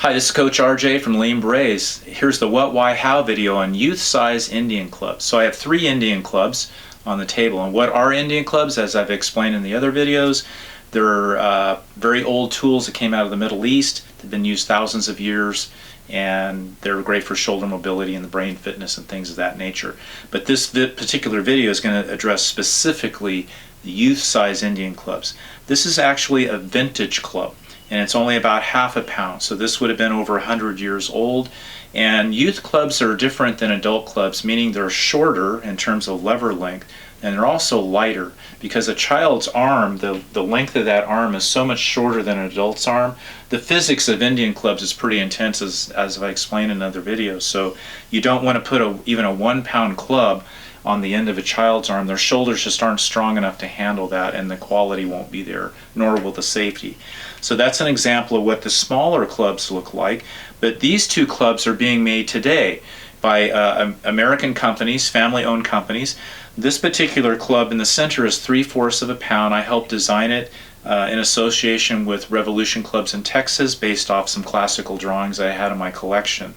Hi, this is Coach RJ from Lean Berets. Here's the what, why, how video on youth size Indian clubs. So I have 3 Indian clubs on the table. And what are Indian clubs? As I've explained in the other videos, they're very old tools that came out of the Middle East. They've been used thousands of years, and they're great for shoulder mobility and the brain fitness and things of that nature. But this particular video is going to address specifically the youth size Indian clubs. This is actually a vintage club, and it's only about half a pound, so this would have been over 100 years old. And youth clubs are different than adult clubs, meaning they're shorter in terms of lever length, and they're also lighter, because a child's arm, the length of that arm is so much shorter than an adult's arm. The physics of Indian clubs is pretty intense, as I explained in other videos, so you don't want to put even a 1-pound club on the end of a child's arm. Their shoulders just aren't strong enough to handle that, and the quality won't be there, nor will the safety. So that's an example of what the smaller clubs look like. But these 2 clubs are being made today by American companies, family-owned companies. This particular club in the center is 3/4 of a pound. I helped design it in association with Revolution Clubs in Texas, based off some classical drawings I had in my collection.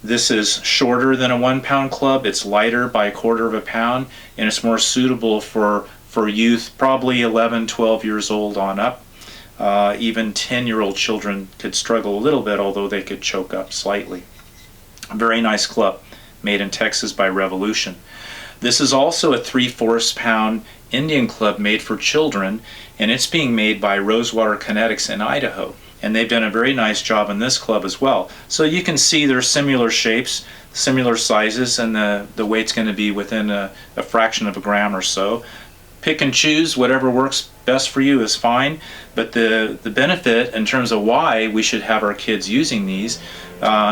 This is shorter than a 1-pound club, it's lighter by 1/4 of a pound, and it's more suitable for youth, probably 11, 12 years old on up. Even 10-year-old children could struggle a little bit, although they could choke up slightly. A very nice club, made in Texas by Revolution. This is also a 3/4 pound Indian club made for children, and it's being made by Rosewater Kinetics in Idaho. And they've done a very nice job in this club as well. So you can see they're similar shapes, similar sizes, and the weight's going to be within a fraction of a gram or so. Pick and choose, whatever works best for you is fine, but the benefit in terms of why we should have our kids using these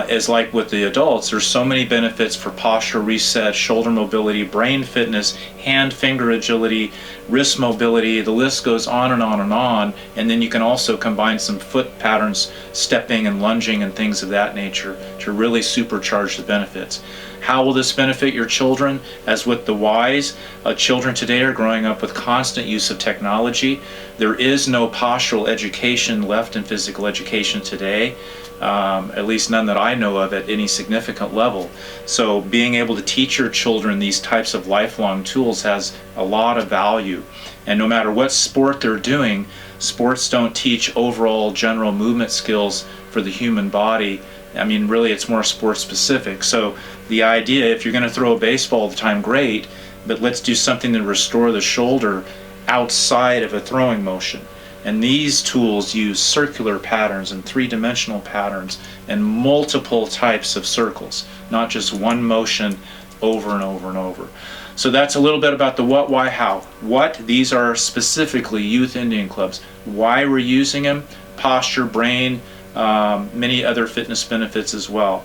is like with the adults. There's so many benefits for posture reset, shoulder mobility, brain fitness, hand-finger agility, wrist mobility. The list goes on and on and on. And then you can also combine some foot patterns, stepping and lunging and things of that nature, to really supercharge the benefits. How will this benefit your children? As with the whys, children today are growing up with constant use of technology. There is no postural education left in physical education today, at least none that I know of at any significant level. So being able to teach your children these types of lifelong tools has a lot of value. And no matter what sport they're doing, sports don't teach overall general movement skills for the human body. I mean, really, it's more sport specific. So the idea, if you're going to throw a baseball all the time, great, but let's do something to restore the shoulder outside of a throwing motion. And these tools use circular patterns and 3-dimensional patterns and multiple types of circles, not just one motion over and over and over. So that's a little bit about the what, why, how. What, these are specifically youth Indian clubs. Why we're using them, posture, brain, many other fitness benefits as well.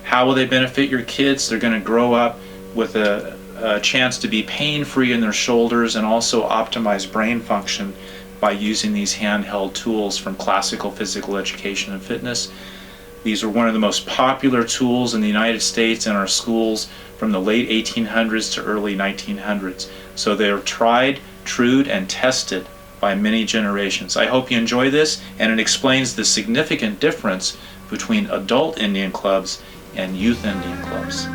How will they benefit your kids? They're going to grow up with a chance to be pain-free in their shoulders and also optimize brain function by using these handheld tools from classical physical education and fitness. These are one of the most popular tools in the United States in our schools from the late 1800s to early 1900s. So they're tried, trued, and tested by many generations. I hope you enjoy this, and it explains the significant difference between adult Indian clubs and youth Indian clubs.